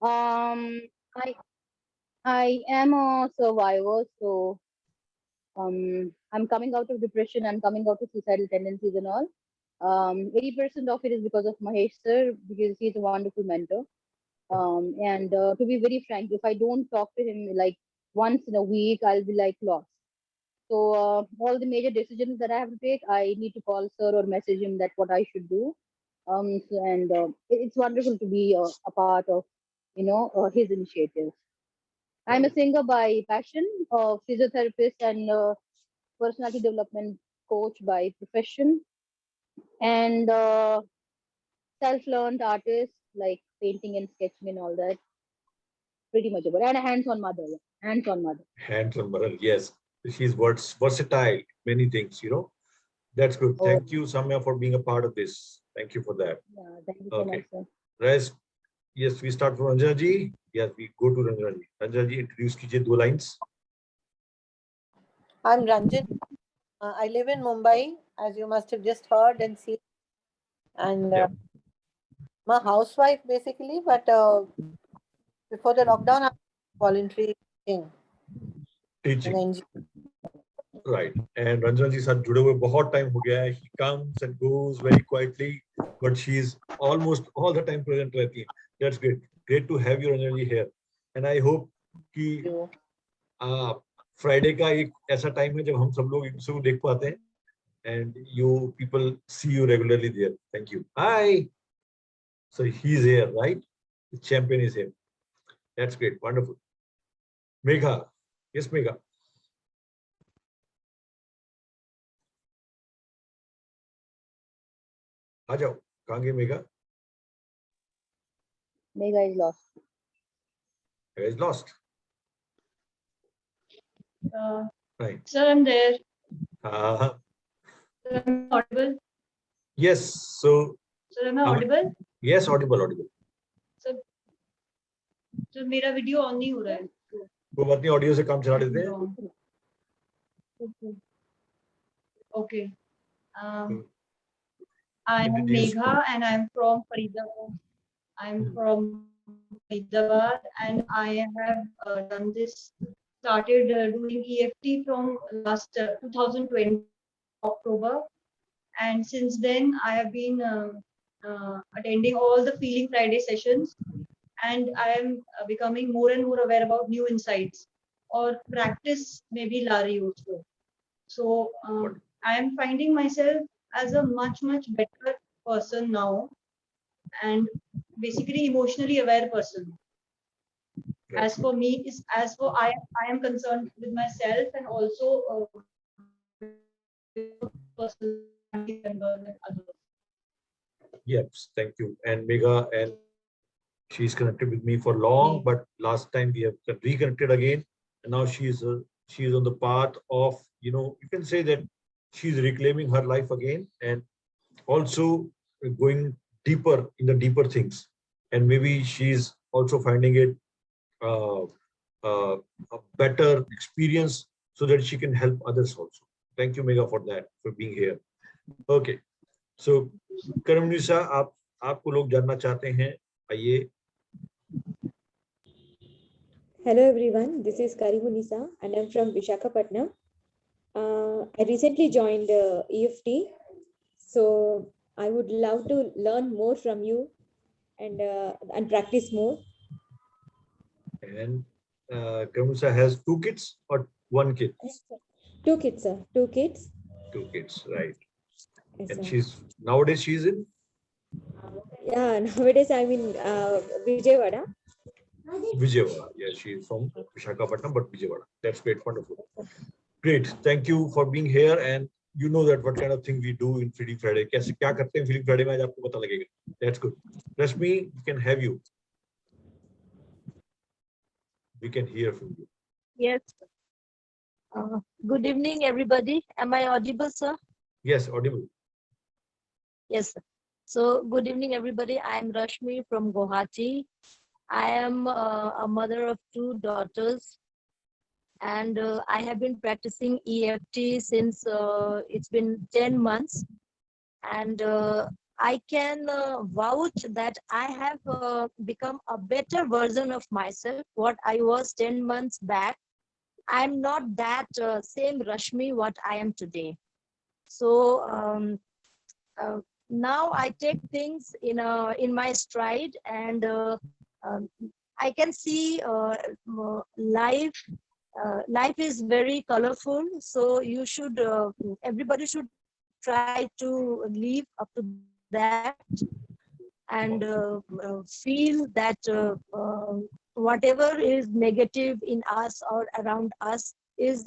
Um, I I am a survivor, so I'm coming out of depression. I'm coming out of suicidal tendencies and all. 80% of it is because of Mahesh sir, because he's a wonderful mentor. And to be very frank, if I don't talk to him like once in a week, I'll be like lost. So all the major decisions that I have to take, I need to call sir or message him that what I should do. And it's wonderful to be a part of, his initiatives. I'm a singer by passion, physiotherapist and personality development coach by profession, and self-learned artist like painting and sketching and all that. Pretty much about it. And a hands-on mother. Hands-on mother. Handsome mother, yes. She's versatile, many things, That's good. Oh, Thank you, Samya, for being a part of this. Thank you for that. yeah. Thank you so much, Okay. sir. Rest. Yes, we start from Ranjana ji. Yes, we go to Ranjana ji. Ranjana ji, introduce कीजिए दो lines. I'm Ranjit. I live in Mumbai, as you must have just heard and seen. And Yeah. I'm a housewife basically, but before the lockdown, I was voluntary in Teaching. NG. Right. And Ranjana ji साथ जुड़े हुए बहुत time हो गया है. He comes and goes very quietly, but she's almost all the time present रहती है. That's great. Great to have you, Ranjana ji, here. And I hope कि फ्राइडे का एक ऐसा टाइम है जब हम सब लोग एक दूसरे को देख पाते हैं and you people see you regularly there. Thank you. Hi. So he's here, right? The champion is here. That's great. Wonderful. Megha. Yes, Megha. आ जाओ. कहाँ गई Megha? Megha is lost. Megha is lost. Right. Sir, I'm there. Uh, Sir, I'm audible. yes. So. Sir, am I audible? Yes, audible, audible. Sir, मेरा video on नहीं हो रहा है. कोई बात नहीं, ऑडियो से काम चला लेते हैं. Okay. I'm Megha and I'm from Faridabad. And I have done this, started doing EFT from last 2020 October. And since then, I have been attending all the Feeling Friday sessions, and I am becoming more and more aware about new insights or practice maybe Lari also. So I am finding myself as a much better person now, and basically emotionally aware person. As for me, I am concerned with myself and also person and others. Yes, thank you. And Megha, and she's connected with me for long, but last time we have reconnected again, and now she's on the path of, you can say that she's reclaiming her life again and also going deeper in the deeper things, and maybe she's also finding it a better experience so that she can help others also. Thank you, Megha, for that, for being here. Okay, so Karamnisa, आपको लोग जानना चाहते हैं, आइए. Hello everyone, this is Karimunisa and I'm from Visakhapatnam. I recently joined EFT, so I would love to learn more from you and practice more. And Karamnisa has 2 kids or 1 kid? 2 kids, sir. 2 kids. 2 kids, right? Yes, and sir. nowadays she's in? Yeah, nowadays I'm in Vijayawada. Vijayawada. Yeah, she's from Visakhapatnam, but Vijayawada. That's great, wonderful. Great, thank you for being here, and you know that what kind of thing we do in Feeling Friday. कैसे क्या करते हैं Feeling Friday में आज आपको पता लगेगा. That's good. Rashmi, we can have you. We can hear from you. Yes. Good evening, everybody. Am I audible, sir? Yes, audible. Yes, sir. So, good evening, everybody. I am Rashmi from Guwahati. I am a mother of 2 daughters, and I have been practicing EFT since it's been 10 months. And I can vouch that I have become a better version of myself. What I was 10 months back, I'm not that same Rashmi what I am today. So uh, now I take things in my stride, and um, I can see life. Life is very colorful, so you should. Everybody should try to live up to that, and feel that whatever is negative in us or around us is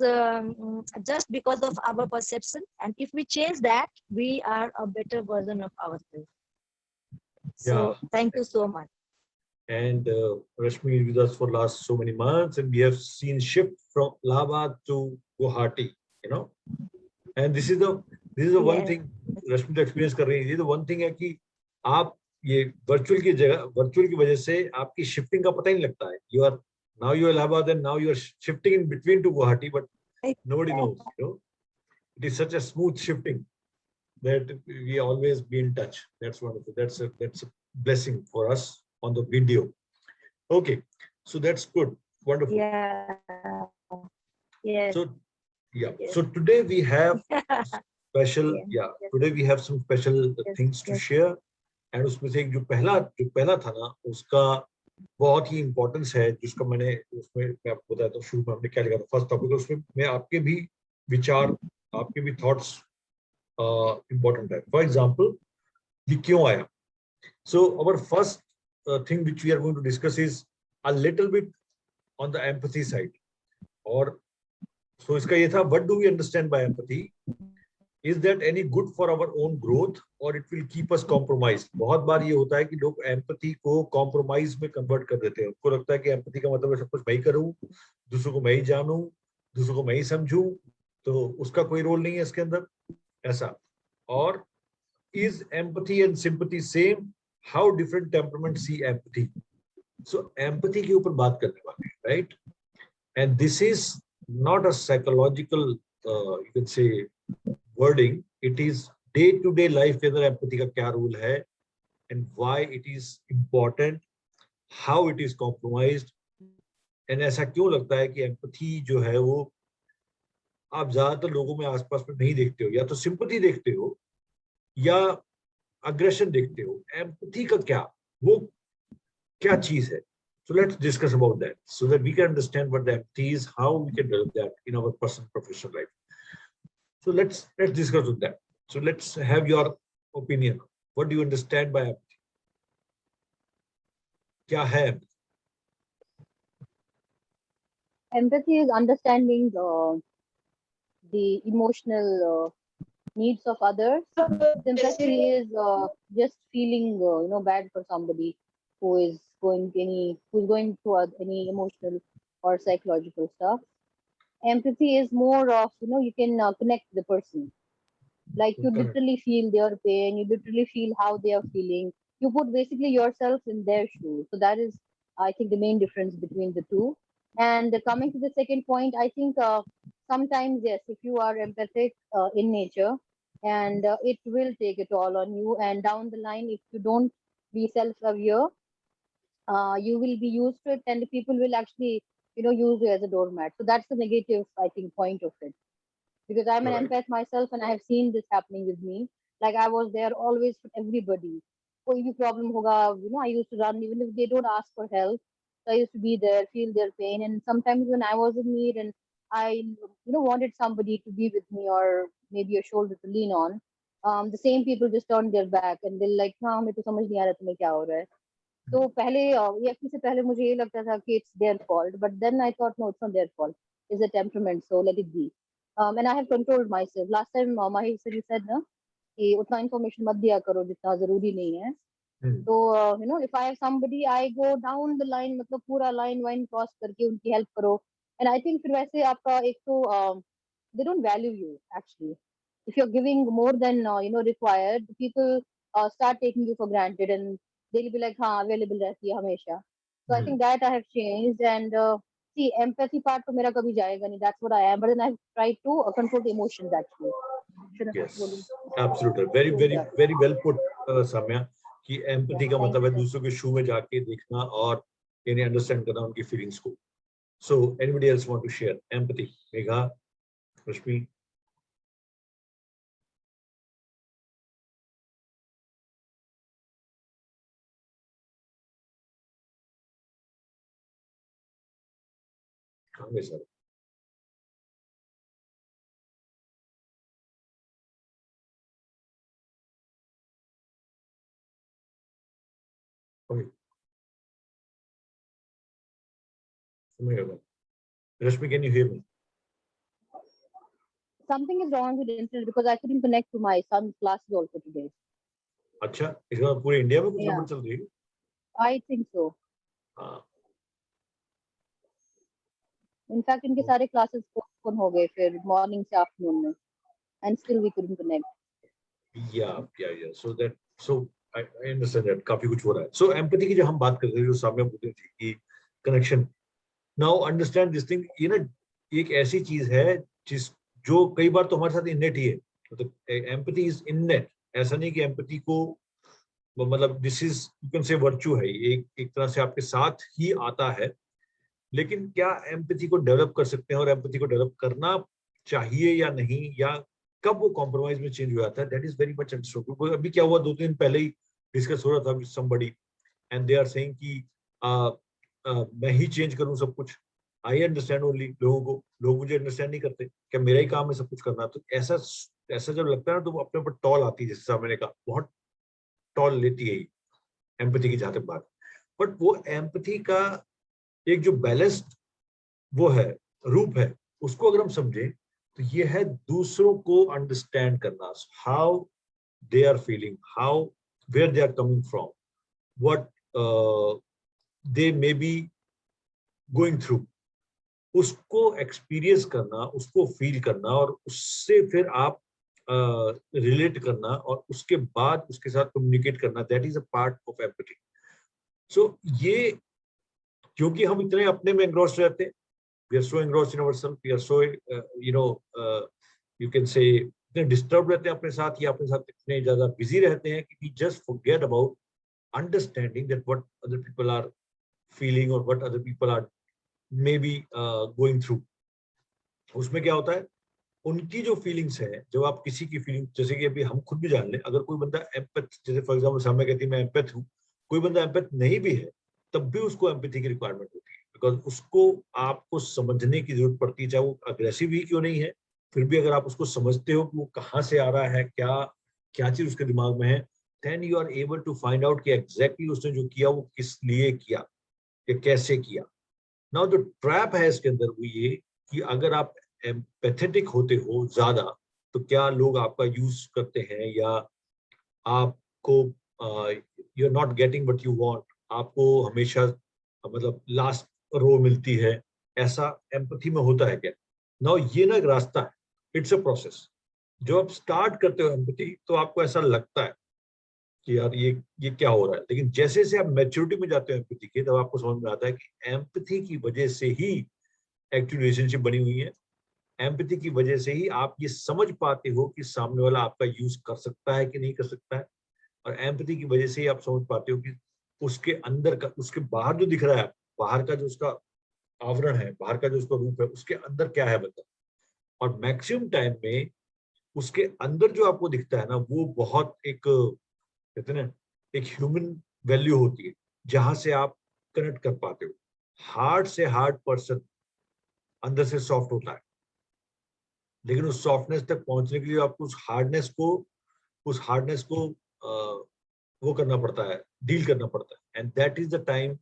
just because of our perception, and if we change that, we are a better version of ourselves. Yeah. So thank you so much. And Rashmi is with us for last so many months, and we have seen shift from Allahabad to Guwahati, you know. And this is the one Yes. thing Rashmi तो experience कर रही है. ये the one thing है कि आप ये virtual की वजह से आपकी shifting का पता ही नहीं लगता है. Now you are Allahabad, and now you are shifting in between to Guwahati, but nobody knows, you know. It is such a smooth shifting that we always be in touch. That's wonderful. That's a blessing for us on the video. Okay, so that's good. Wonderful. Yeah. Yes. So yeah. Yes. So today we have special. Yes. Yeah. Today we have some special Yes. things to Yes. share. And उसमें से एक जो पहला था ना, उसका बहुत ही importance है, जिसका मैं आपको बताया तो शुरू में हमने क्या लिखा था फर्स्ट टॉपिक, उसमें मैं आपके भी विचार, आपके भी थॉट्स important है. For example, ये क्यों आया? So our first thing which we are going to discuss is a little bit on the empathy side. और so इसका ये था, what do we understand by empathy? Is that any good for our own growth or it will keep us compromised? बहुत बार ये होता है कि लोग empathy को compromise में convert कर देते हैं. उनको लगता है कि empathy का मतलब है सब कुछ मैं ही करूं, दूसरों को मैं ही जानूं, दूसरों को मैं ही समझूं, तो उसका कोई रोल नहीं है इसके अंदर, ऐसा. और is empathy and sympathy same? How different temperaments see empathy? So empathy के ऊपर बात करने वाले हैं, right? And this is not a psychological, you can say, wording. It is day-to-day life के अंदर empathy का क्या role है, and why it is important, how it is compromised, and ऐसा क्यों लगता है कि empathy जो है वो आप ज्यादातर लोगों में आसपास में नहीं देखते हो, या तो sympathy देखते हो या aggression देखते हो. Empathy का क्या चीज है? So let's discuss about that so that we can understand what the empathy is, how we can develop that in our personal professional life. So let's discuss with that. So let's have your opinion. What do you understand by empathy? क्या है empathy? Empathy is understanding the emotional needs of others. Sympathy is just feeling bad for somebody who is going through any emotional or psychological stuff. Empathy is more of you can connect the person, like you Correct. literally feel their pain, you literally feel how they are feeling, you put basically yourself in their shoes. So that is, I think, the main difference between the two. And coming to the second point, I think sometimes, yes, if you are empathic in nature, and it will take a toll on you, and down the line, if you don't be self-aware, you will be used to it, and people will actually use you as a doormat. So that's the negative, I think, point of it, because I'm an Right. empath myself, and I have seen this happening with me. Like, I was there always for everybody. कोई भी problem होगा, I used to run even if they don't ask for help. So I used to be there, feel their pain, and sometimes when I was in need and I wanted somebody to be with me or maybe a shoulder to lean on, the same people just turned their back and they're like, हाँ मेरे को समझ नहीं आ रहा तुम्हें क्या हो रहा है. तो पहले EFT से पहले मुझे ये लगता था कि it's their fault, but then I thought no, it's not their fault. It's a temperament, so let it be. And I have controlled myself. Last time Mahir sir, you said ना कि उतना information मत दिया करो जितना जरूरी नहीं है. तो if I have somebody, I go down the line, मतलब पूरा line वाइन cross करके उनकी help करो. And I think फिर वैसे आपका एक तो they don't value you actually. If you're giving more than required, people start taking you for granted, and they'll be like, हाँ available रहती है हमेशा. So I think that I have changed, and see, empathy part तो मेरा कभी जाएगा नहीं. That's what I am. But then I've tried to control the emotions actually. Yes, absolutely. Very, very, very well put, Samya. कि empathy का मतलब है दूसरों के शू में जाके देखना और यानी understand करना उनकी feelings को. So anybody else want to share empathy? Megha, Rashmi. कहाँ गए सारे? Okay. समझ Rashmi, can you hear me? Something is wrong with the internet because I couldn't connect to my son's classes also today. अच्छा, इसका मतलब पूरे India में कुछ Yeah. गड़बड़ चल रही है? I think so. हाँ. In fact, इनके सारे classes postpone हो गए फिर morning से afternoon में, and still we couldn't connect. Yeah. So I understand that काफी कुछ हो रहा है. So empathy की जो हम बात करते हैं, जो सामने बोलते थे कि connection. Now understand this thing. ये ना एक ऐसी चीज है जो कई बार तो हमारे साथ innate ही है. मतलब empathy is innate. ऐसा नहीं कि empathy को मतलब this is you can say virtue है. एक तरह से आपके साथ ही आता है. लेकिन क्या empathy को डेवलप कर सकते हैं और empathy को डेवलप करना चाहिए या नहीं, या कब वो कॉम्प्रोमाइज में चेंज हो जाता है, that is very much understood. अभी क्या हुआ, 2 दिन पहले ही डिस्कस हो रहा था with somebody and they are saying कि मैं ही चेंज करूं सब कुछ. आई अंडरस्टैंड ओनली लोग मुझे अंडरस्टैंड नहीं करते, क्या मेरा ही काम है सब कुछ करना. तो ऐसा जब लगता है ना तो वो अपने ऊपर टॉल आती है, जैसे सामने ने कहा बहुत टॉल लेती है एम्पैथी की जहां तक बात. बट वो एम्पैथी का एक जो बैलेंस्ड वो है रूप है, उसको अगर हम समझे तो ये है दूसरों को अंडरस्टैंड करना, how they are feeling, how were they are coming from, what they may be going through, उसको एक्सपीरियंस करना, उसको फील करना और उससे फिर आप रिलेट करना और उसके बाद उसके साथ कम्युनिकेट करना, that is a part of empathy. So ये क्योंकि हम इतने अपने में एंग्रॉस्ड रहते हैं, we are so engrossed in ourselves, we are so you can say इतने डिस्टर्ब रहते हैं अपने साथ, या अपने साथ इतने ज्यादा बिजी रहते हैं कि we just forget about understanding that what other people are feeling or what other people are maybe going through. उसमें क्या होता है, उनकी जो फीलिंग्स है, जब आप किसी की फीलिंग, जैसे कि अभी हम खुद भी जान लें, अगर कोई बंदा एम्पैथ, जैसे फॉर एग्जांपल सामने कहती है मैं एम्पैथ हूँ, कोई बंदा एम्पैथ नहीं भी है, तब भी उसको एम्पैथी की रिक्वायरमेंट होती है, बिकॉज उसको आपको समझने की जरूरत पड़ती है, चाहे वो अग्रेसिव ही क्यों नहीं है, फिर भी अगर आप उसको समझते हो कि वो कहाँ से आ रहा है, क्या चीज उसके दिमाग में है, then you are able to find out कि एग्जैक्टली उसने जो किया वो किस लिए किया या कैसे किया. नाउ जो ट्रैप है इसके अंदर वो ये कि अगर आप एम्पैथेटिक होते हो ज्यादा, तो क्या लोग आपका यूज करते हैं, या आपको you are not getting what you want, आपको हमेशा मतलब लास्ट रो मिलती है, ऐसा एम्पैथी में होता है क्या? नाउ ये ना एक रास्ता है, इट्स अ प्रोसेस. जो आप स्टार्ट करते हो एम्पैथी, तो आपको ऐसा लगता है कि यार ये क्या हो रहा है, लेकिन जैसे जैसे आप मैच्योरिटी में जाते हो एम्पैथी के, तब आपको समझ में आता है कि एम्पैथी की वजह से ही एक्चुअल रिलेशनशिप बनी हुई है. एम्पैथी की वजह से ही आप ये समझ पाते हो कि सामने वाला आपका यूज कर सकता है कि नहीं कर सकता है, और एम्पैथी की वजह से ही आप समझ पाते हो कि उसके अंदर का, उसके बाहर जो दिख रहा है, बाहर का जो उसका आवरण है, बाहर का जो उसका रूप है, उसके अंदर क्या है बंदा. और मैक्सिमम टाइम में उसके अंदर जो आपको दिखता है ना, वो बहुत एक कहते हैं ना, एक ह्यूमन वैल्यू होती है, जहां से आप कनेक्ट कर पाते हो. हार्ड से हार्ड पर्सन अंदर से सॉफ्ट होता है, लेकिन उस सॉफ्टनेस तक पहुंचने के लिए आपको उस हार्डनेस को वो करना पड़ता है, डील करना पड़ता है. And that is the time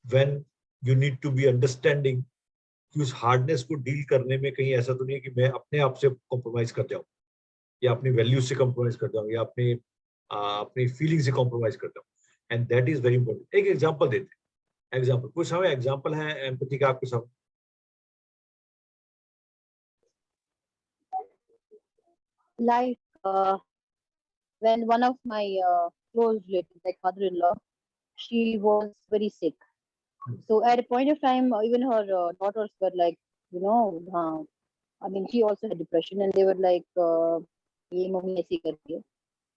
when you need to be understanding कि उस हार्डनेस को डील करने में कहीं ऐसा तो नहीं है कि मैं अपने आप से कॉम्प्रोमाइज कर जाऊं, या अपनी वैल्यूज से कॉम्प्रोमाइज कर जाऊं, या अपनी फीलिंग से कॉम्प्रोमाइज कर जाऊं. And that is very important. एक एग्जांपल देते हैं, एग्जांपल कोई समय एग्जांपल है एम्पैथी का आपके सामने? Like when one of my close relatives, like mother-in-law, she was very sick. So at a point of time, even her daughters were like, I mean, she also had depression, and they were like, ये mummy ऐसी करती है।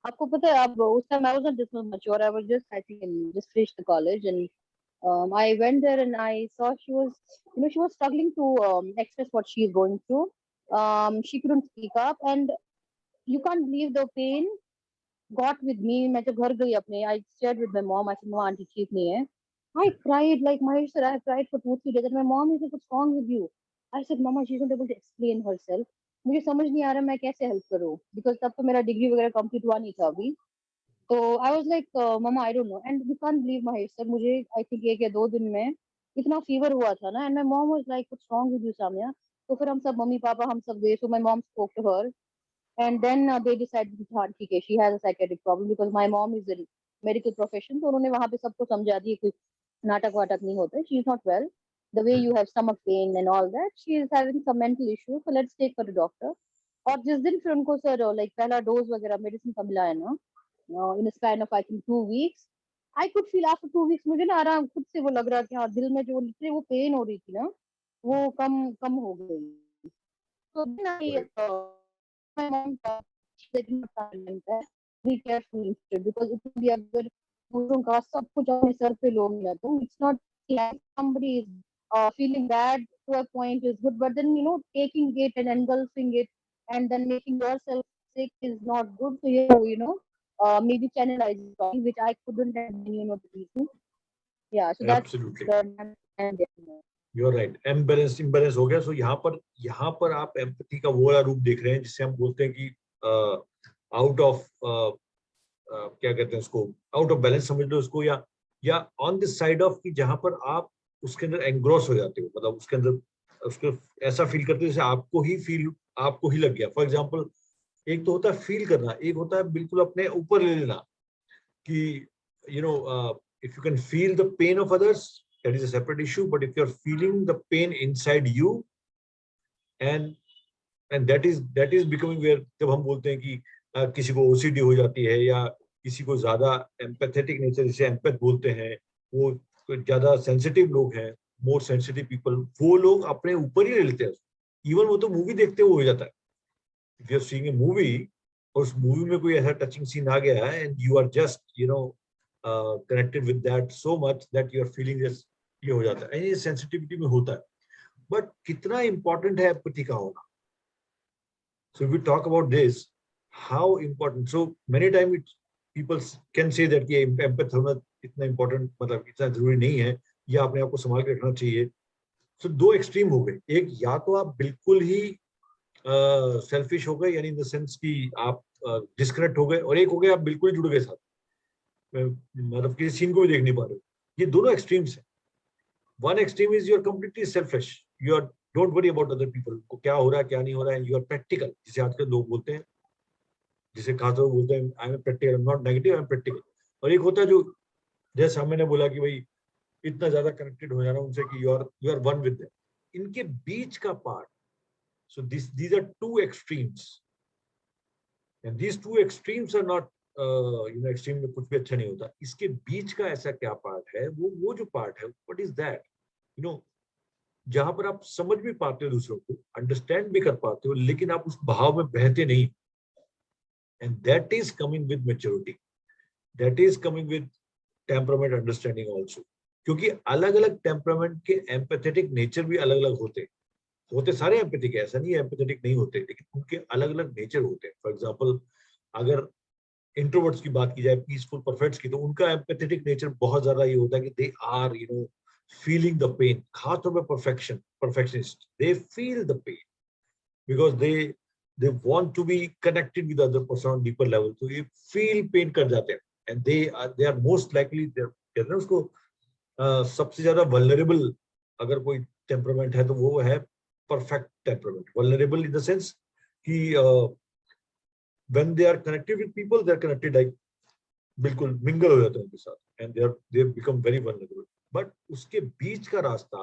आपको पता है, अब उस time I was not this much mature, I was just I think in just finished the college and I went there and I saw she was, she was struggling to express what she is going through. She couldn't speak up, and you can't believe the pain got with me. मैं जब घर गई अपने, I shared with my mom. I said, "Mom, auntie ठीक नहीं है." I cried like my sister. I cried for 2-3 days. And my mom is like, "What's wrong with you?" I said, "Mama, she's not able to explain herself. मुझे समझ नहीं आ रहा मैं कैसे help करूँ, because तब तो मेरा डिग्री वगैरह कंप्लीट हुआ नहीं था अभी." तो I was like, "mama, I don't know." And you can't believe my sir, मुझे आई थिंक 1 या 2 दिन में इतना फीवर हुआ था ना, and my mom was like, "what's wrong with you Samia?" तो फिर हम सब मम्मी पापा हम सब गए, so my mom spoke to her and then they decided हाँ ठीक है, she has a psychiatric problem, because my mom is in medical profession. तो उन्होंने वहां पे सबको समझा दिया कि नाटक वाटक नहीं होता, she is not well, the way you have stomach pain and all that, she is having some mental issue, so let's take her to doctor. और जिस दिन फिर उनको सर लाइक पहला डोज वगैरह मेडिसिन का मिला है ना, in a span of I think 2 weeks, I could feel after 2 weeks मुझे ना आराम खुद से वो लग रहा कि हाँ दिल में जो लिटरली वो पेन हो रही थी ना, वो कम कम हो गई। तो then I, Right. my mom thought she said not silent है, be careful instead, because it भी अगर दूसरों का सब कुछ अपने सर पे लोग ना, तो it's not like somebody is feeling bad to a point is good, but then taking it and engulfing it and then making yourself sick is not good. So maybe channelize it properly, which I couldn't, and then the reason. Yeah, so that's Absolutely. the and You're right. Imbalance हो गया. सो यहाँ पर आप empathy का वो वाला रूप देख रहे हैं जिसे हम बोलते हैं कि आउट ऑफ क्या कहते हैं उसको, आउट ऑफ बैलेंस समझ लो उसको, या ऑन दिस साइड ऑफ कि जहां पर आप उसके अंदर एंग्रोस हो जाते हो, मतलब उसके अंदर उसको ऐसा फील करते हो जैसे आपको ही लग गया. फॉर एग्जांपल, एक तो होता है फील करना, एक होता है बिल्कुल अपने ऊपर ले लेना कि if you can feel the pain of others, that is a separate issue. But if you're feeling the pain inside you, and that is becoming where जब हम बोलते हैं कि किसी को OCD हो जाती है, या किसी को ज्यादा एम्पैथेटिक नेचर जिसे एम्पैथ बोलते हैं, वो ज्यादा सेंसिटिव लोग हैं, मोर सेंसिटिव पीपल, वो लोग अपने ऊपर ही ले लेते हैं. इवन वो तो मूवी देखते हुए हो जाता है. If you are seeing a movie और उस मूवी में कोई ऐसा टचिंग सीन आ गया है, and you are just connected with that so much that you are feeling this, ये हो जाता है. ये सेंसिटिविटी में होता है. बट कितना इंपॉर्टेंट है एम्पैथी का होना. So if we talk about this, how important, so many times people can say that ये एम्पैथ होना इतना इंपॉर्टेंट, मतलब इतना जरूरी नहीं है, या अपने आप को संभाल के रखना चाहिए. So दो एक्सट्रीम हो गए. एक, या तो आप बिल्कुल ही सेल्फिश हो गए, यानी इन द सेंस कि आप डिस्कनेक्ट हो गए, और एक हो गए आप बिल्कुल जुड़ गए साथ, मतलब किसी सीन को भी देख नहीं पा रहे हो. ये दोनों एक्सट्रीम्स हैं. One extreme is you are completely selfish, you are don't worry about other people को क्या हो रहा है क्या नहीं हो रहा है, यू आर प्रैक्टिकल, जिसे आजकल लोग बोलते हैं, जिसे खास लोग बोलते हैं I am practical, I am not negative, I am practical. और एक होता है जो, जैसे मैंने बोला कि भाई इतना ज्यादा कनेक्टेड हो जाना उनसे कि you are one with them. इनके बीच का part, so these are two extremes, and these two extremes are not extreme में कुछ भी अच्छा नहीं होता. इसके बीच का ऐसा क्या पार्ट है, वो जो पार्ट है, व्हाट इज दैट, जहां पर आप समझ भी पाते हो दूसरों को, अंडरस्टैंड भी कर पाते हो, लेकिन आप उस भाव में बहते नहीं. And that is coming with maturity, that is coming with temperament understanding also. क्योंकि अलग अलग टेम्परामेंट के एम्पैथेटिक नेचर भी अलग अलग होते सारे एम्पैथिक है, ऐसा नहीं है एम्पैथेटिक नहीं होते, लेकिन उनके अलग अलग नेचर होते हैं. फॉर एग्जाम्पल, अगर इंट्रोवर्ट्स की बात की जाए, पीसफुल परफेक्ट्स की, तो उनका एम्पैथेटिक नेचर बहुत ज्यादा ये होता है कि they are feeling the pain. खासतौर पर perfectionist, they feel the pain because they want to be connected with other person on deeper level. तो ये फील पेन कर जाते हैं, and they are most likely, कहते हैं उसको सबसे ज्यादा वल्नरेबल अगर कोई टेम्परामेंट है तो वो है perfect temperament. Vulnerable in the sense कि when they are connected with people, they are connected like बिल्कुल मिंगल हो जाते हैं उनके साथ, and they become very vulnerable. But उसके बीच का रास्ता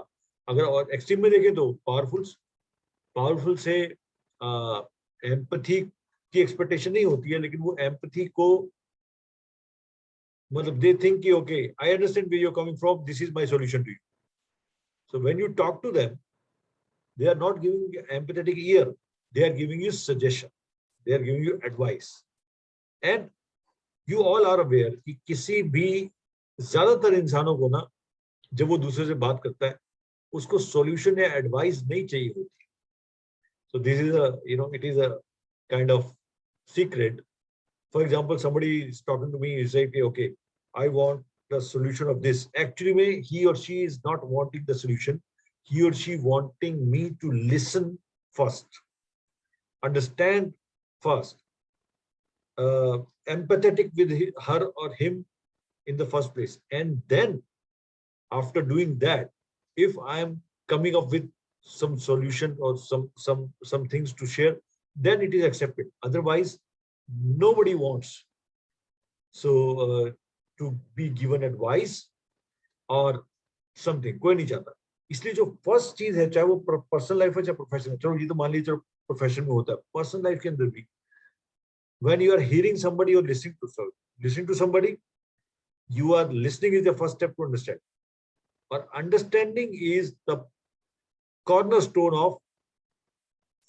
अगर और एक्सट्रीम में देखें तो पावरफुल से एम्पैथी की एक्सपेक्टेशन नहीं होती है, लेकिन वो एम्पैथी को मतलब दे थिंक कि okay, I understand where you are coming from, this is my solution to you. So when you talk to them, they are not giving empathetic ear, they are giving you suggestion. they are giving you advice. And you all are aware कि किसी भी ज्यादातर इंसानों को ना जब वो दूसरे से बात करता है उसको सॉल्यूशन या एडवाइस नहीं चाहिए होती. So this is a, you know, it is a kind of secret. For example, somebody is talking to me, he say, okay, I want the solution of this. Actually, he or she is not wanting the solution. He or she wanting me to listen first, understand first, empathetic with her or him in the first place. And then after doing that, if I am coming up with some solution or some things to share, then it is accepted. Otherwise, nobody wants so to be given advice or something. कोई नहीं चाहता. इसलिए जो first चीज है, चाहे वो personal life है चाहे प्रोफेशनल है, चलो ये तो मान लीजिए चलो प्रोफेशन में होता है, पर्सनल लाइफ के अंदर भी when you are hearing somebody or listening to somebody, you are listening is the first step to understand. Or understanding is the cornerstone of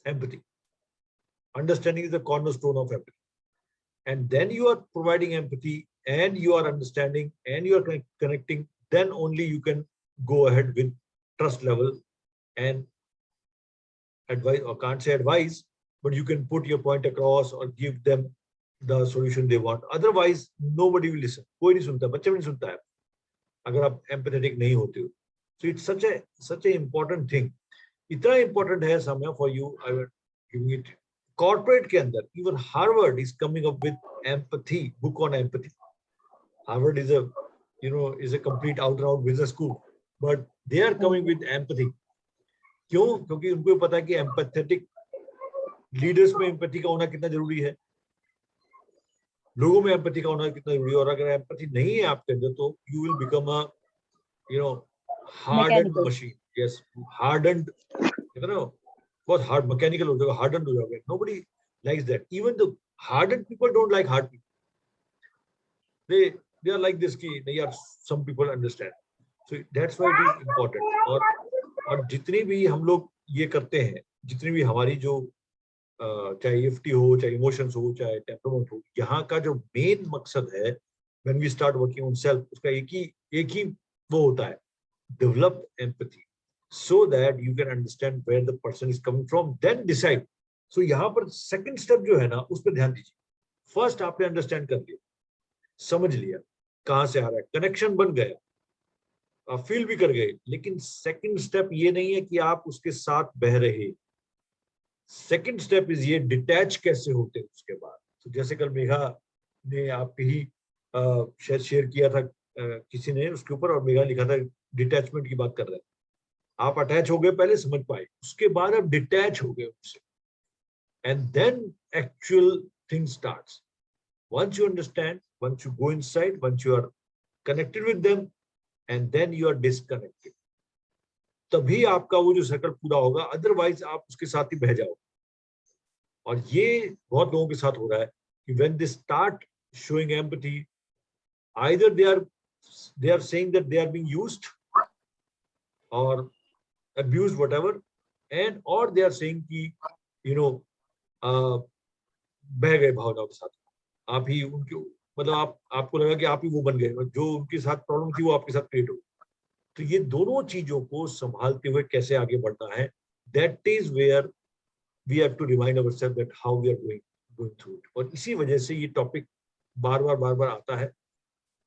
empathy. Understanding is the cornerstone of empathy. And then you are providing empathy and you are understanding and you are connecting, then only you can go ahead with trust level and advice, or can't say advice, but you can put your point across or give them the solution they want. Otherwise, nobody will listen. कोई नहीं सुनता, बच्चा भी नहीं सुनता है अगर आप empathetic नहीं होते हो. So it's such a important thing. इतना important है समय for you. I will giving it. Corporate के अंदर, even Harvard is coming up with empathy, book on empathy. Harvard is a, you know, is a complete out and out business school, but they are coming with empathy. क्यों? क्योंकि उनको पता है कि empathetic leaders में empathy का होना कितना जरूरी है, लोगों में empathy का होना कितना जरूरी है. और अगर empathy नहीं है आपके अंदर तो you will become a, you know, hardened Mechanical. machine. Yes, hardened, you know, बहुत hard, mechanical हो जाएगा, hardened हो जाओगे. Nobody likes that. Even the hardened people don't like hard people. They are like this कि नहीं यार, some people understand. So that's why it is important. और जितनी भी हम लोग ये करते हैं, जितनी भी हमारी जो चाहे EFT हो, चाहे इमोशंस हो, चाहे टेम्परामेंट हो, यहाँ का जो मेन मकसद है when we start working on self, उसका एक ही वो होता है, develop empathy so that you can understand where the person is coming from, then decide. So यहाँ पर second step जो है ना, उस पर ध्यान दीजिए. First आपने understand कर लिया, समझ लिया कहाँ से आ रहा है, कनेक्शन बन गया, आप फील भी कर गए, लेकिन सेकंड स्टेप ये नहीं है कि आप उसके साथ बह रहे. सेकंड स्टेप इज ये डिटैच कैसे होते हैं उसके बाद. तो जैसे कल मेघा ने आपके ही शायद शेयर किया था किसी ने उसके ऊपर, और मेघा लिखा था डिटैचमेंट की बात कर रहे हैं. आप अटैच हो गए, पहले समझ पाए, उसके बाद आप डिटैच हो गए उनसे, and then actual thing starts. Once you understand, once you go inside, once you are connected with them, and then you are disconnected, तभी आपका वो जो सर्कल पूरा होगा. अदरवाइज आप उसके साथ ही बह जाओगे. और ये बहुत लोगों के साथ हो रहा है कि when they start showing empathy, either they are saying that they are being used or abused, whatever, and or they are saying कि you know बह गए भावनाओं के साथ. आप ही उनके, मतलब आपको लगा कि आप ही वो बन गए, जो उनके साथ प्रॉब्लम थी वो आपके साथ क्रिएट हो. तो ये दोनों चीजों को संभालते हुए कैसे आगे बढ़ना है, that is where we have to remind ourselves that how we are going through it. और इसी वजह से ये टॉपिक बार बार आता है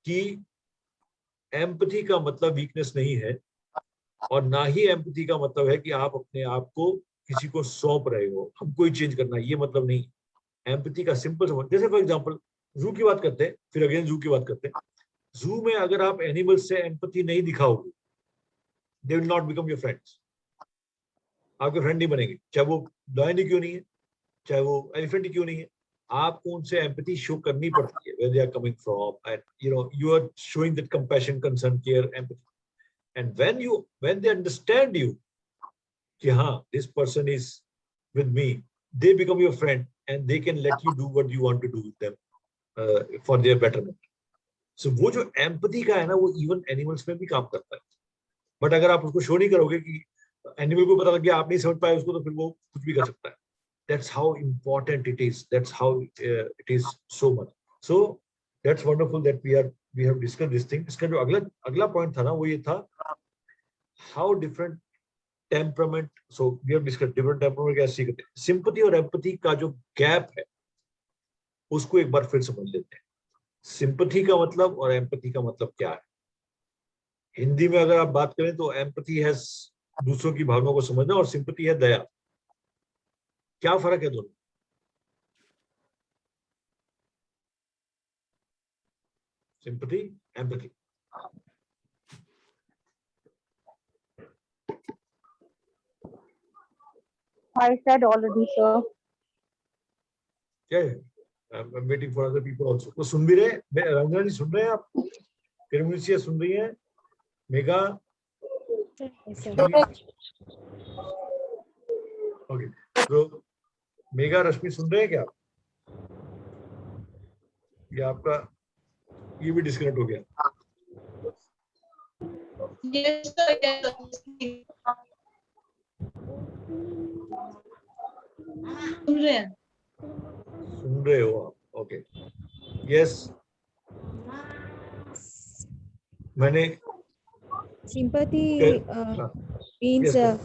कि एम्पैथी का मतलब वीकनेस नहीं है, और ना ही एम्पैथी का मतलब है कि आप अपने आप को किसी को सौंप रहे हो, हमको ही चेंज करना है, ये मतलब नहीं. एम्पैथी का सिंपल समझ, जैसे फॉर एग्जांपल जू की बात करते हैं, फिर अगेन जू की बात करते हैं. जू में अगर आप एनिमल्स से एम्पैथी नहीं दिखाओगे, they will not become your friends. आपके फ्रेंड नहीं बनेंगे, चाहे वो लायन ही क्यों नहीं है, चाहे वो एलिफेंट ही क्यों नहीं है. आपको उनसे एम्पैथी शो करनी पड़ती है, where they are coming from, and you are showing that compassion, concern, care, empathy. And when they understand you कि हाँ, this person is with me, they become your friend and they can let you do what you want to do with them for their betterment. So वो जो empathy का है ना, वो even animals में भी काम करता है. बट अगर आप उसको शो नहीं करोगे कि एनिमल को पता लग गया आप नहीं समझ पाए उसको, तो फिर वो कुछ भी कर सकता है. That's how important it is. That's how it is so much. So that's wonderful that we have discussed this thing. इसका जो अगला point था ना, वो ये था how different temperament. So we have discussed different temperament कैसे सीखते हैं. Sympathy और empathy का जो gap है उसको एक बार फिर समझ लेते हैं. Sympathy का मतलब और empathy का मतलब क्या है. हिंदी में अगर आप बात करें तो empathy है दूसरों की भावनाओं को समझना और sympathy है दया. क्या फर्क है दोनों? Sympathy, empathy. I said already, sir. Yeah, I'm waiting for other people also. तो सुन भी रहे? रंजना जी सुन रहे हैं आप? किरमुनिसिया सुन रही हैं? मेघा? Yes, sir. Okay. तो मेघा, रश्मि सुन रहे हैं क्या? ये आपका ये भी डिस्कनेक्ट हो गया. Yes, sir. Yes, sir. सुन रहे हैं? सुन रहे हो आप? Okay. Yes. मैंने Sympathy हाँ, means yes,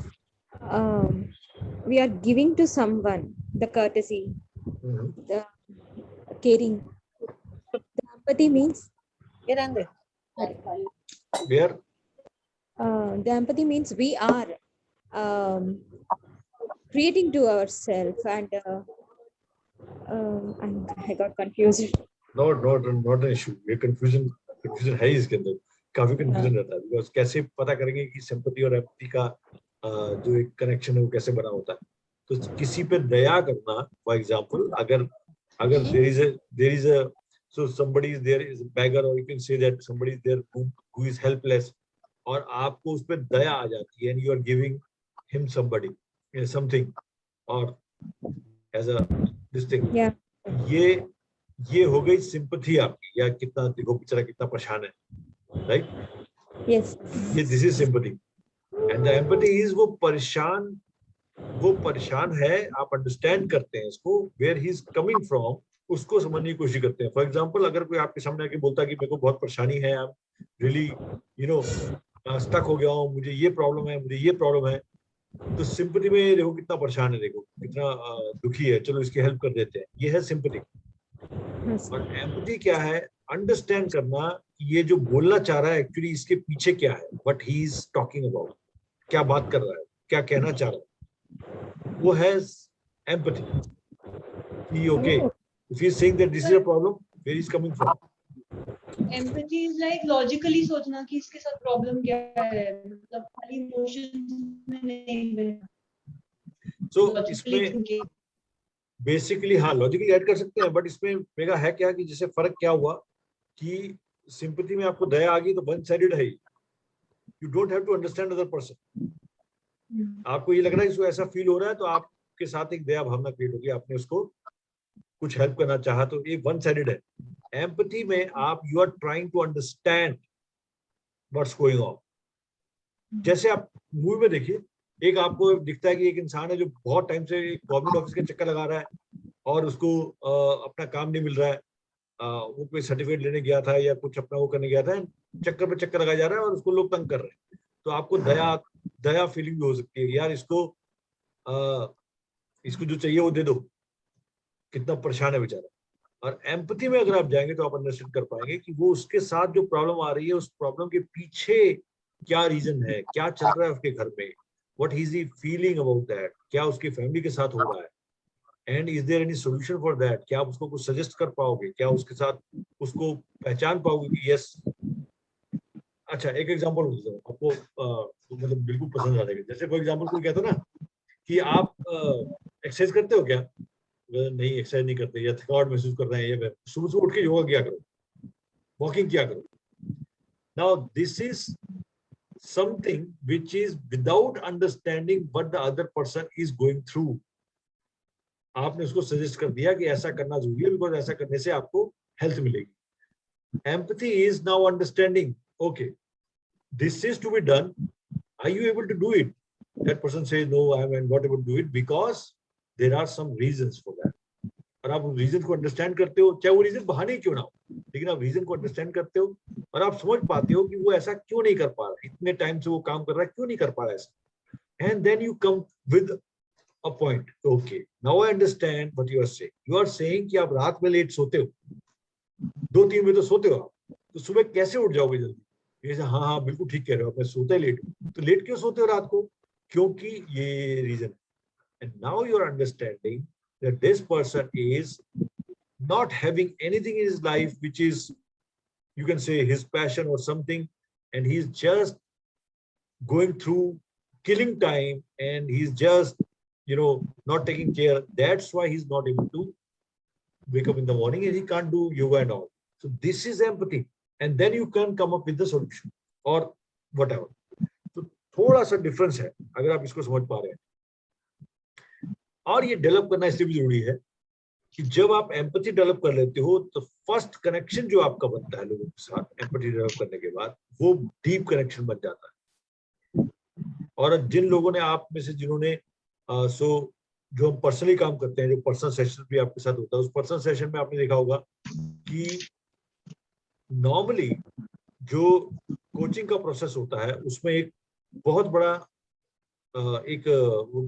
we are giving to someone the courtesy, the caring. The empathy means where the empathy means we are creating to ourselves, and I got confused. not an issue. ये confusion है इसके अंदर. काफी confusion रहता है because कैसे पता करेंगे कि sympathy और empathy का जो एक connection है वो कैसे बना होता है. तो किसी पे दया करना, for example, अगर there is a so somebody is there is a beggar, or you can say that somebody is there who is helpless, और आपको उस पे दया आ जाती है and you are giving him something or as a this thing. Yeah. ये हो गई sympathy आपकी, या कितना देखो बेचारा कितना परेशान है, राइट? Yes. ये this is sympathy and the empathy is वो परेशान है, आप अंडरस्टैंड करते हैं इसको, where he is coming from, उसको समझने की कोशिश करते हैं. फॉर एग्जांपल, अगर कोई आपके सामने आके बोलता है कि मेरे को बहुत परेशानी है, आई एम रियली स्टक हो गया हूँ, मुझे ये प्रॉब्लम है, तो सिंपैथी में देखो कितना परेशान है, देखो कितना दुखी है, चलो इसकी हेल्प कर देते हैं. ये है सिंपैथी. Yes. और एम्पैथी क्या है? अंडरस्टैंड करना ये जो बोलना चाह रहा है एक्चुअली इसके पीछे क्या है, what he is talking about, क्या बात कर रहा है, क्या कहना चाह रहा है, वो है empathy. Okay, if he is saying that this is a problem, where is coming from. Empathy is like logically सोचना कि इसके साथ प्रॉब्लम क्या है, मतलब खाली इमोशंस में नहीं बना. सो Logically इसमें thinking. बेसिकली हाँ लॉजिकली ऐड कर सकते हैं, बट इसमें मेगा है क्या कि जैसे फर्क क्या हुआ कि सिंपैथी में आपको दया आ गई तो वन साइडेड है, you don't have to understand other person. आपको ये लग रहा है इसको ऐसा फील हो रहा है तो आपके साथ एक दया भावना क्रिएट होगी, आपने उसको कुछ हेल्प करना चाहा, तो ये वन साइडेड है. एम्पैथी में आप you are trying to understand what's going on. जैसे आप मूवी में देखिए, एक आपको दिखता है कि एक इंसान है जो बहुत टाइम से गवर्नमेंट ऑफिस के चक्कर लगा रहा है और उसको अपना काम नहीं मिल रहा है, वो कोई सर्टिफिकेट लेने गया था या कुछ अपना वो करने गया था, चक्कर पे चक्कर लगाया जा रहा है और उसको लोग तंग कर रहे हैं. तो आपको दया फीलिंग भी हो सकती है, यार इसको जो चाहिए वो दे दो, कितना परेशान है बेचारा. और एम्पैथी में अगर आप जाएंगे तो आप अंडरस्टैंड कर पाएंगे कि वो उसके साथ जो प्रॉब्लम आ रही है उस प्रॉब्लम के पीछे क्या रीजन है, क्या चल रहा है उसके घर में, what is he feeling about that, क्या उसकी फैमिली के साथ हो रहा है, and is there any solution for that. क्या आप उसको कुछ सजेस्ट कर पाओगे, क्या उसके साथ उसको पहचान पाओगे कि यस. अच्छा, एक एग्जांपल देता हूं आपको, मतलब बिल्कुल पसंद आ जाएगा. जैसे फॉर एग्जांपल कोई कहता ना कि आप एक्सरसाइज करते हो क्या? नहीं, एक्सरसाइज नहीं करते, या थकावट महसूस कर रहे हैं, या सुबह सुबह उठ के योगा किया करो, वॉकिंग किया करो. Now this is something which is without understanding what the other person is going through. आपने उसको सजेस्ट कर दिया कि ऐसा करना जरूरी है बिकॉज ऐसा करने से आपको हेल्थ मिलेगी. Empathy is now understanding, okay, this is to be done, are you able to do it? That person says no, I am not able to do it because there are some reasons for that, और आप उन reason को understand करते हो, चाहे वो reason बहाने ही क्यों ना हो, लेकिन आप रीजन को अंडरस्टैंड करते हो और आप समझ पाते हो कि वो ऐसा क्यों नहीं कर पा रहा, इतने टाइम से वो काम कर रहा है, क्यों नहीं कर पा रहा ऐसा। And then you come with a point, okay now I understand what you are saying. You are saying कि आप रात में लेट सोते हो, 2-3 बजे तो सोते हो आप, तो सुबह कैसे उठ जाओगे जल्दी? ये हाँ हाँ बिल्कुल ठीक कह रहे हो, मैं सोता ही लेट हूँ। तो लेट क्यों सोते हो रात को? क्योंकि ये reason. And now you are understanding that this person is not having anything in his life which is, you can say, his passion or something, and he's just going through killing time, and he's just, you know, not taking care. That's why he's not able to wake up in the morning and he can't do yoga and all. So this is empathy, and then you can come up with the solution or whatever. तो थोड़ा सा difference है अगर आप इसको समझ पा रहे हैं। और ये डेवलप करना इसलिए भी जरूरी है कि जब आप एम्पैथी डेवलप कर लेते हो तो फर्स्ट कनेक्शन जो आपका बनता है लोगों के साथ एम्पैथी डेवलप करने के बाद, वो डीप कनेक्शन बन जाता है। और जिन लोगों ने, आप में से जिन्होंने जो हम पर्सनली काम करते हैं, जो पर्सनल सेशन भी आपके साथ होता है, उस पर्सनल सेशन में आपने देखा होगा कि नॉर्मली जो कोचिंग का प्रोसेस होता है उसमें एक बहुत बड़ा एक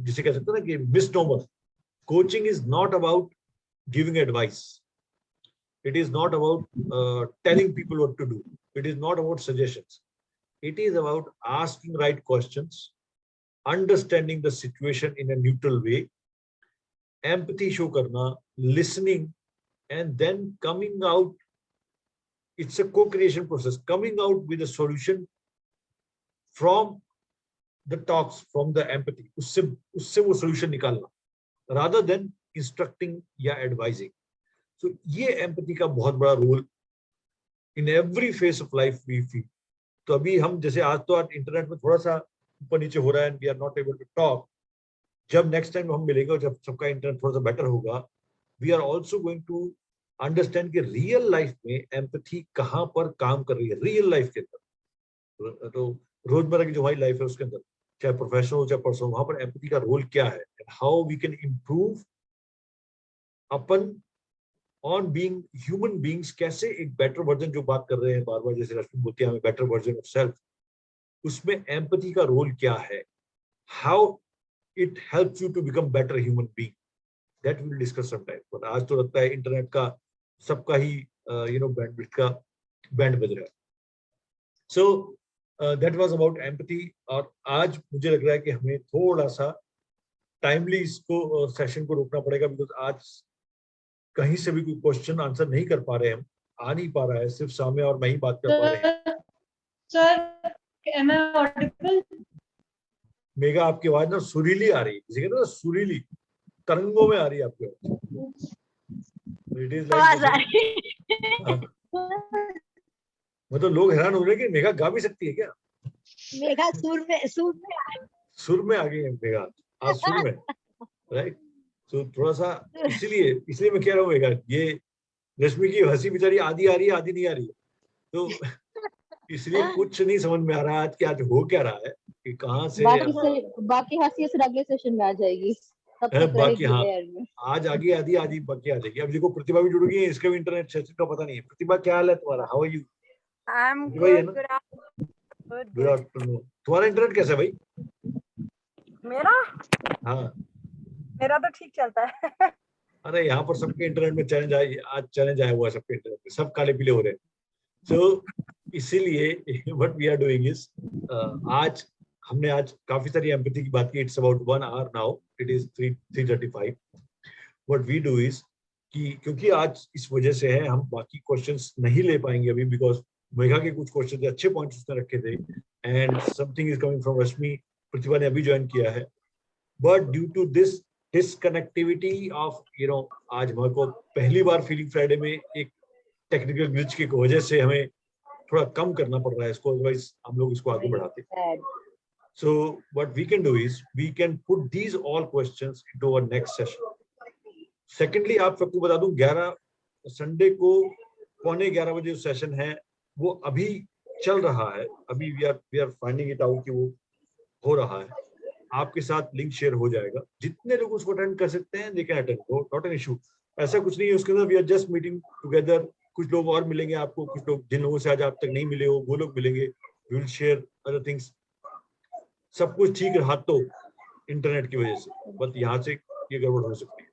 जिसे कह सकते हैं ना कि misnomer, coaching is not about giving advice, it is not about telling people what to do, it is not about suggestions, it is about asking right questions, understanding the situation in a neutral way, empathy show karna, listening, and then coming out. It's a co-creation process, coming out with a solution from the talks, from the empathy, usse wo solution nikalna rather than instructing या advising. So ये empathy का बहुत बड़ा role in every phase of life we feel. तो अभी हम जैसे आज तो आज इंटरनेट में थोड़ा सा ऊपर नीचे हो रहा है, we are not able to talk. जब नेक्स्ट टाइम हम मिलेंगे और जब सबका इंटरनेट थोड़ा सा बेटर होगा, we are also going to understand कि रियल लाइफ में empathy कहाँ पर काम कर रही है, रियल लाइफ के अंदर। तो रोजमर्रा की जो हमारी लाइफ है उसके अंदर, चाहे प्रोफेशनल हो चाहे पर्सनल, वहां पर empathy का रोल क्या है, and how we can improve upon on being human beings, कैसे एक बेटर वर्जन, जो बात कर रहे हैं बार बार जैसे रश्मि बोलती है, हमें बेटर वर्जन ऑफ सेल्फ, उसमें एम्पैथी का रोल क्या है, how it helps you to become better human being, that will discuss some time. But आज तो लगता है इंटरनेट का सबका ही बैंडविड्थ का बैंड बज रहा है। So that was about empathy. और आज मुझे लग रहा है कि हमें थोड़ा सा टाइमली इसको सेशन को रोकना पड़ेगा, बिकॉज आज कहीं से भी कोई क्वेश्चन आंसर नहीं कर पा रहे हैं, आ नहीं पा रहा है, सिर्फ सामने और मैं ही बात कर पा रहे हैं। Sir am I audible? Mega आपकी आवाज ना सुरीली आ रही है, किसी कहते हैं ना सुरीली, तरंगों में आ रही है आपकी आवाज। इट इज लाइक, मतलब लोग हैरान हो रहे हैं कि मेगा गा भी सकती है क्या? मेघा सुर में आ गई है मेगा आज सुर में, राइट। तो थोड़ा सा इसलिए मैं कह रहा हूँ मेगा, ये रश्मि की हंसी बेचारी आधी आ रही है आधी नहीं आ रही है, तो इसलिए कुछ नहीं समझ में आ रहा आज कि आज हो क्या रहा है, कि कहाँ से बाकी हंसी सिर्फ अगले सेशन में आ जाएगी, तब तक बाकी। हाँ, एयर में। आज आगे आधी आधी बाकी आ जाएगी। अब देखो प्रतिभा भी जुड़ गई है, इसका भी इंटरनेट सेशन का पता नहीं है। प्रतिभा क्या हाल है तुम्हारा, how are you? I am good afternoon. तुम्हारा इंटरनेट कैसा है भाई? मेरा हाँ मेरा तो ठीक चलता है। अरे यहाँ पर सबके इंटरनेट में चैलेंज आया हुआ है, सबके इंटरनेट में सब काले पीले हो रहे हैं। तो इसीलिए what we are doing is, आज हमने काफी सारी एम्पैथी की बात की। It's about 1 hour now, it is 3:35। What we do is कि क्योंकि आज इस वजह से है हम बाकी क्वेश्चंस नहीं ले पाएंगे अभी, बिकॉज मेघा के कुछ क्वेश्चन अच्छे पॉइंट्स उसने रखे थे, and something is coming from Rashmi. Pratibha ने अभी ज्वाइन किया है, but due to this disconnectivity of आज हमारे को पहली बार फीलिंग फ्राइडे में एक टेक्निकल ग्लिच की वजह से हमें थोड़ा कम करना पड़ रहा है इसको, अदरवाइज हम लोग इसको आगे बढ़ाते। So what we can do is we can put these all questions into our next session. Secondly, आप सबको बता दूं 11 संडे को 11:15 बजे जो सेशन है वो अभी चल रहा है, अभी we are finding it out कि वो हो रहा है। आपके साथ लिंक शेयर हो जाएगा, जितने लोग उसको अटेंड कर सकते हैं they can attend, not an issue. ऐसा कुछ नहीं है उसके अंदर, we are just meeting together. कुछ लोग और मिलेंगे आपको, कुछ लोग जिन लोगों से आज आप तक नहीं मिले हो वो लोग मिलेंगे, we will share other things. सब कुछ ठीक रहा तो इंटरनेट की वजह से, बट यहाँ से ये गड़बड़ हो सकती है।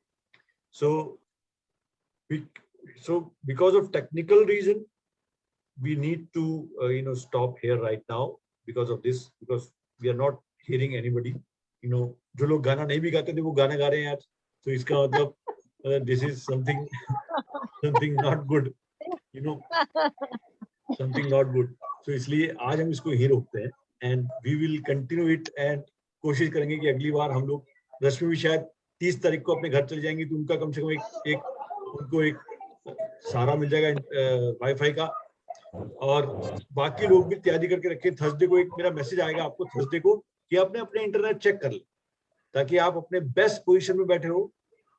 So because of technical reason we need to stop here right now because of this, because we are not hearing anybody. जो लोग गाना नहीं भी गाते थे वो गाना गा रहे हैं आज, तो इसका मतलब this is something not good, something not good. So इसलिए आज हम इसको यहीं रोकते हैं and we will continue it, and कोशिश करेंगे कि अगली बार हम लोग, रश्मि भी शायद 30 तारीख को अपने घर चले जाएंगी तो उनका कम से कम उनको एक सारा मिल जाएगा वाईफाई का, और बाकी लोग भी तैयारी करके रखे। थर्सडे को एक मेरा मैसेज आएगा आपको थर्सडे को कि आपने अपने इंटरनेट चेक कर ले, ताकि आप अपने बेस्ट पोजीशन में बैठे हो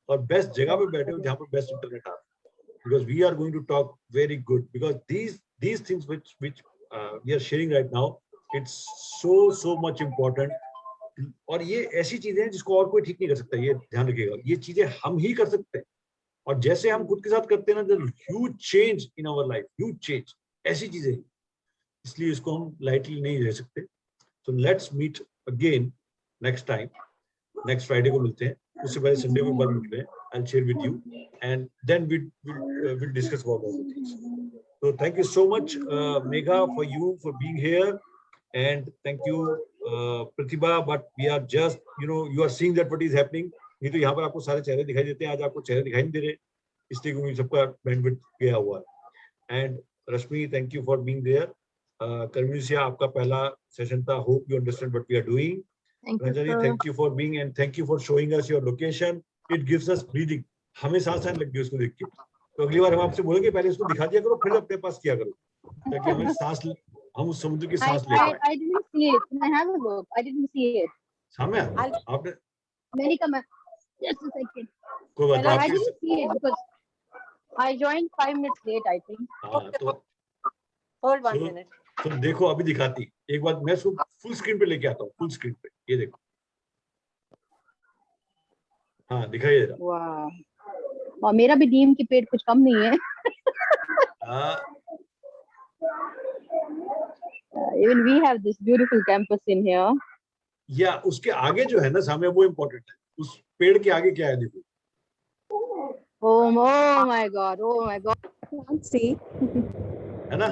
और बेस्ट जगह पे बैठे हो जहाँ पर बेस्ट इंटरनेट आ रहा है। Because we are going to talk very good, because these things which we are sharing right now, it's so much important. और ये ऐसी चीजें हैं जिसको और कोई ठीक नहीं कर सकता, ये ध्यान रखिएगा। ये चीजें हम ही कर सकते हैं, और जैसे हम खुद के साथ करते हैं ना, huge change in our life, huge change, ऐसी चीजें, इसलिए इसको हम लाइटली नहीं ले सकते। So let's meet again next time, next Friday को मिलते हैं, उससे पहले संडे को एक बार मिलते हैं। I'll share with you and then we'll discuss about all the things. So thank you so much Megha for you for being here, and thank you Pratibha, but we are just you are seeing that what is happening. नहीं तो यहाँ पर आपको सारे चेहरे दिखाई देते हैं, आज आपको चेहरे दिखाई नहीं दे रहे, इसलिए क्योंकि सबका बैंडविड्थ गया हुआ है। And Rashmi, thank you for being there. Karmajia, आपका पहला सेशन था, hope you understand what we are doing. Ranjani, thank you for being, and thank you for showing us your location. It gives us breathing. हमें सांस आने लग गई उसको देख के, तो अगली बार हम आपसे बोलेंगे पहले इसको दिखा दिया करो, फिर अपने पास किया करो, ताकि हमें सांस, हम उस समुद्र की सांस ले पाए। I didn't see it. Can I have a look? I didn't see it. सामने आपने Many come. Just a second. कोई बात I नहीं, didn't see it because I joined 5 minutes late, I think. हाँ तो Hold 1 So- minute. तो देखो अभी दिखाती, एक बार मैं इसको फुल स्क्रीन पे लेके आता हूँ, फुल स्क्रीन पे, ये देखो, हाँ दिखाई दे रहा। Wow. और मेरा भी डीम की पेट कुछ कम नहीं है। हाँ, Even we have this beautiful campus in here. या उसके आगे जो है ना सामने, वो इम्पोर्टेंट है। उस पेड़ के आगे क्या है देखो, Oh my God. Oh my God. Can't see. है ना?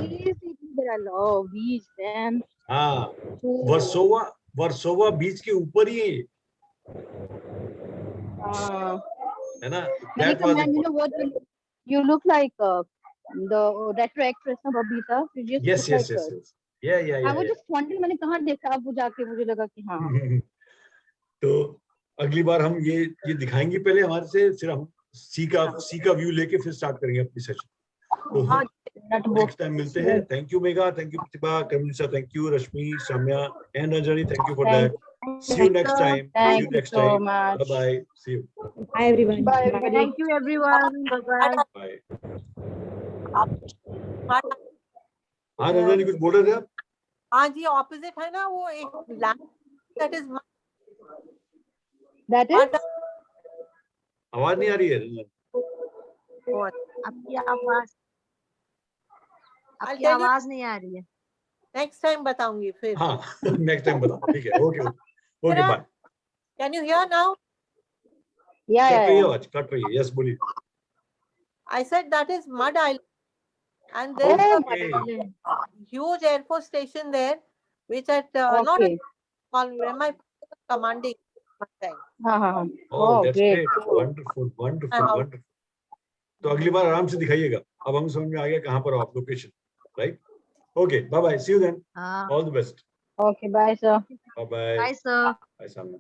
Oh, beach, man. हाँ, Oh. वर्सोवा बीच के ऊपर ही है ये, है ना? That Malika, was man, you important. know what? You look like the retro actress na Babita. You just Yes, look yes, like yes, her. yes. Yeah. I was just wondering मैंने कहाँ देखा, अब वो जाके मुझे लगा कि हाँ. तो अगली बार हम ये दिखाएंगे पहले हमारे से, फिर हम सी का व्यू लेके फिर स्टार्ट करेंगे अपनी सेशन। तो हम नेक्स्ट टाइम मिलते हैं। Thank you Mega, thank you Pratibha, Karmajia, thank you Rashmi, Saamya and Ranjani, thank you for that. See you next time. See you Thank you next so time. much. Bye bye. See you. Bye everyone. Bye, everybody. Thank you everyone. Bye-bye. Bye. हाँ हाँ रंजनी कुछ बोल रहे थे आप? हाँ जी, opposite है ना वो एक land, that is That is. आवाज नहीं आ रही है रंजनी। आपकी आवाज नहीं आ रही है। नेक्स्ट टाइम बताऊंगी फिर। हाँ नेक्स्ट टाइम बताओ, ठीक है, okay okay bye. Can you hear now? Yeah, cut yeah, रही है yeah. आवाज, कट रही है, यस बोलिए। I said that is Mud Island, and there is Okay. a huge air force station there, which at not Okay. on where my father was commanding one time. हाँ. Oh, Oh, that's great. great. Wonderful. तो अगली बार आराम से दिखाइएगा, अब हम समझ में आ गया कहाँ पर हो आप, location, right? Okay, bye bye, see you then, हाँ, all the best, Okay, bye, sir. Bye bye, bye sir. Bye सामने।